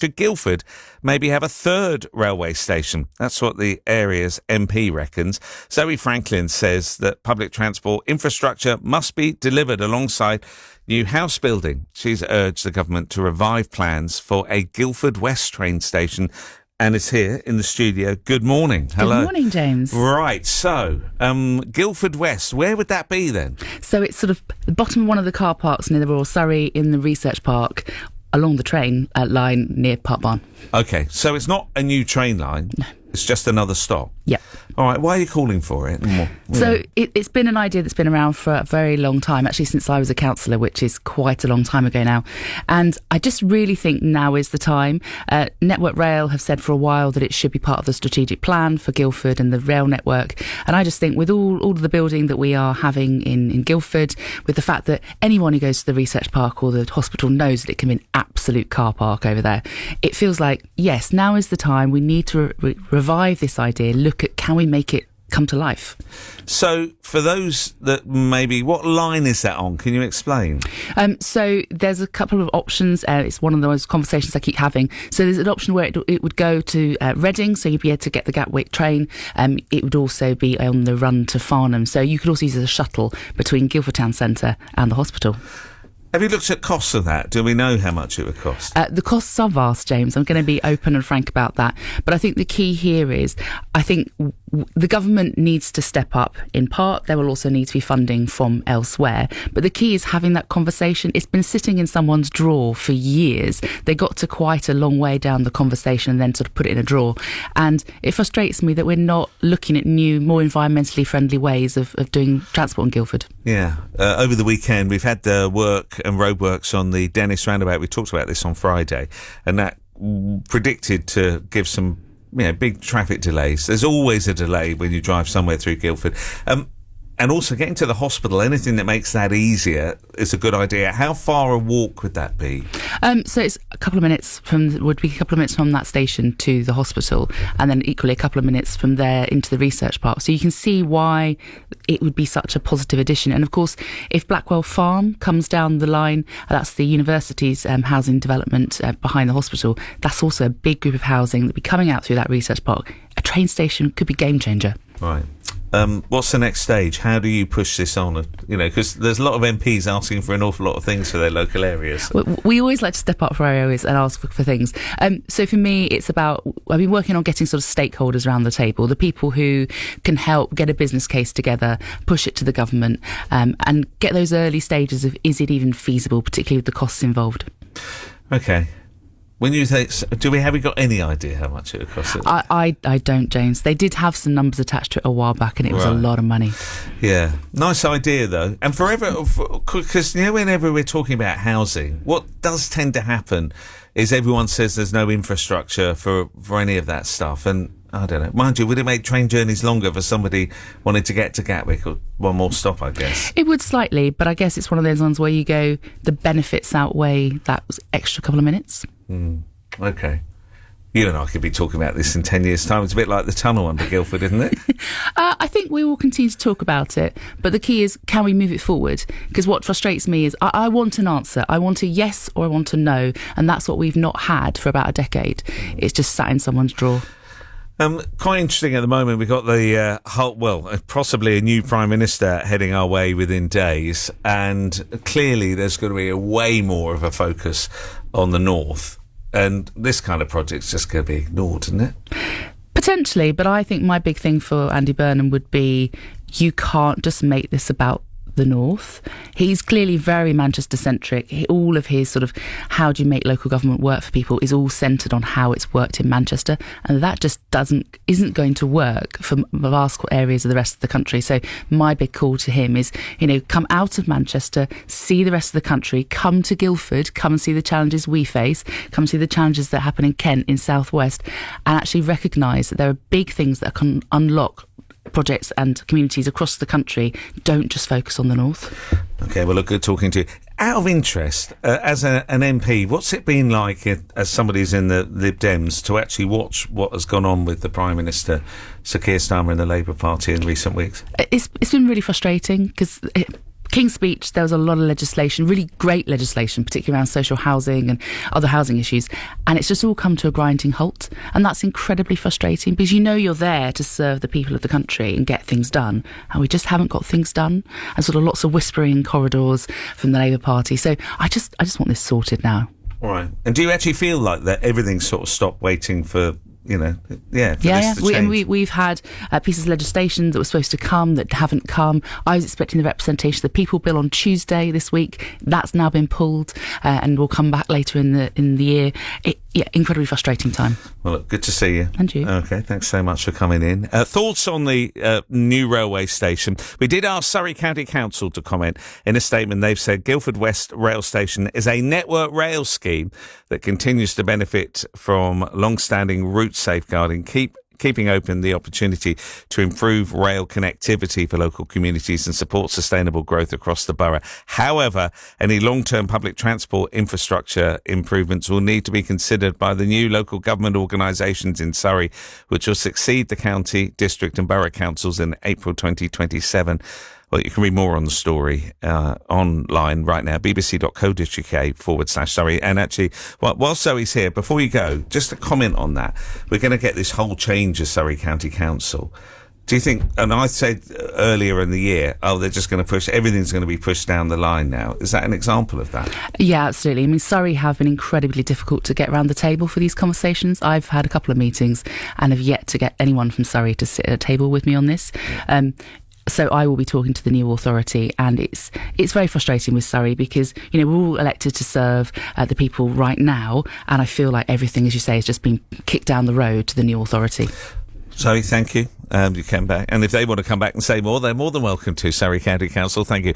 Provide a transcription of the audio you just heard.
Should Guildford maybe have a third railway station? That's what the area's MP reckons. Zöe Franklin says that public transport infrastructure must be delivered alongside new house building. She's urged the government to revive plans for a Guildford West train station and is here in the studio. Good morning. Hello. Good morning, James. Right, so Guildford West, where would that be then? So it's sort of the bottom of one of the car parks near the Royal Surrey in the research park, along the train line near Park Barn. OK, so it's not a new train line. No. It's just another stop. Yep. All right, why are you calling for it? So it's been an idea that's been around for a very long time, actually since I was a councillor, which is quite a long time ago now. And I just really think now is the time. Network Rail have said for a while that it should be part of the strategic plan for Guildford and the rail network. And I just think with all of the building that we are having in Guildford, with the fact that anyone who goes to the research park or the hospital knows that it can be an absolute car park over there, it feels like, yes, now is the time. We need to revive this idea, look at can we make it come to life. So for those that maybe, what line is that on? Can you explain? So there's a couple of options. It's one of those conversations I keep having. So there's an option where it would go to Reading, so you'd be able to get the Gatwick train. It would also be on the run to Farnham. So you could also use it as a shuttle between Guildford Town Centre and the hospital. Have you looked at costs of that? Do we know how much it would cost? The costs are vast, James. I'm going to be open and frank about that. But I think the key here is, I think the government needs to step up in part. There will also need to be funding from elsewhere. But the key is having that conversation. It's been sitting in someone's drawer for years. They got to quite a long way down the conversation and then sort of put it in a drawer. And it frustrates me that we're not looking at new, more environmentally friendly ways of doing transport in Guildford. Yeah. Over the weekend, we've had the work and roadworks on the Dennis roundabout. We talked about this on Friday, and that predicted to give some big traffic delays. There's always a delay when you drive somewhere through Guildford. And also getting to the hospital, anything that makes that easier is a good idea. How far a walk would that be? So it's a couple of minutes from that station to the hospital, and then equally a couple of minutes from there into the research park. So you can see why it would be such a positive addition. And of course, if Blackwell Farm comes down the line, that's the university's housing development behind the hospital, that's also a big group of housing that would be coming out through that research park. A train station could be game changer. Right. What's the next stage? How do you push this on? Because there's a lot of MPs asking for an awful lot of things for their local areas. We always like to step up for our areas and ask for things. So for me, it's about, I've been working on getting sort of stakeholders around the table, the people who can help get a business case together, push it to the government, and get those early stages of, is it even feasible, particularly with the costs involved. Okay. When you say, have we got any idea how much it would cost? I don't, James. They did have some numbers attached to it a while back, and it was a lot of money. Yeah, nice idea though. And because whenever we're talking about housing, what does tend to happen is everyone says there's no infrastructure for any of that stuff, and I don't know. Mind you, would it make train journeys longer for somebody wanting to get to Gatwick or one more stop, I guess? It would slightly, but I guess it's one of those ones where you go, the benefits outweigh that extra couple of minutes. OK. You and I could be talking about this in 10 years' time. It's a bit like the tunnel under Guildford, isn't it? I think we will continue to talk about it, but the key is, can we move it forward? Because what frustrates me is I want an answer. I want a yes or I want a no, and that's what we've not had for about a decade. It's just sat in someone's drawer. Quite interesting at the moment. We've got the possibly a new Prime Minister heading our way within days, and clearly there's going to be a way more of a focus on the north, and this kind of project's just going to be ignored, isn't it? Potentially, but I think my big thing for Andy Burnham would be, you can't just make this about the north. He's clearly very Manchester-centric. All of his sort of how do you make local government work for people is all centred on how it's worked in Manchester, and that just isn't going to work for vast areas of the rest of the country. So my big call to him is, come out of Manchester, see the rest of the country, come to Guildford, come and see the challenges we face, come see the challenges that happen in Kent, in South West, and actually recognise that there are big things that can unlock projects and communities across the country. Don't just focus on the north. OK, well, look, good talking to you. Out of interest, as an MP, what's it been like as somebody who's in the Lib Dems to actually watch what has gone on with the Prime Minister, Sir Keir Starmer, and the Labour Party in recent weeks? It's been really frustrating because King's Speech, there was a lot of legislation, really great legislation, particularly around social housing and other housing issues, and it's just all come to a grinding halt, and that's incredibly frustrating because you're there to serve the people of the country and get things done, and we just haven't got things done, and sort of lots of whispering in corridors from the Labour Party. So I just want this sorted now. All right. And do you actually feel like that everything's sort of stopped waiting for... We've had pieces of legislation that were supposed to come that haven't come. I was expecting the representation of the People Bill on Tuesday this week. That's now been pulled and will come back later in the year. Incredibly frustrating time. Well, look, good to see you. And you. Okay, thanks so much for coming in. Thoughts on the new railway station? We did ask Surrey County Council to comment. In a statement, they've said Guildford West Rail Station is a network rail scheme that continues to benefit from long-standing route safeguarding, keeping open the opportunity to improve rail connectivity for local communities and support sustainable growth across the borough. However, any long-term public transport infrastructure improvements will need to be considered by the new local government organisations in Surrey, which will succeed the county, district and borough councils in April 2027. Well, you can read more on the story online right now, bbc.co.uk/Surrey. And actually, while Zoe's here, before you go, just a comment on that. We're going to get this whole change of Surrey County Council. Do you think, and I said earlier in the year, they're just going to everything's going to be pushed down the line now. Is that an example of that? Yeah, absolutely. I mean, Surrey have been incredibly difficult to get around the table for these conversations. I've had a couple of meetings and have yet to get anyone from Surrey to sit at a table with me on this. So I will be talking to the new authority, and it's very frustrating with Surrey because, we're all elected to serve the people right now, and I feel like everything, as you say, has just been kicked down the road to the new authority. Zoe, thank you. You came back, and if they want to come back and say more, they're more than welcome to. Surrey County Council, thank you.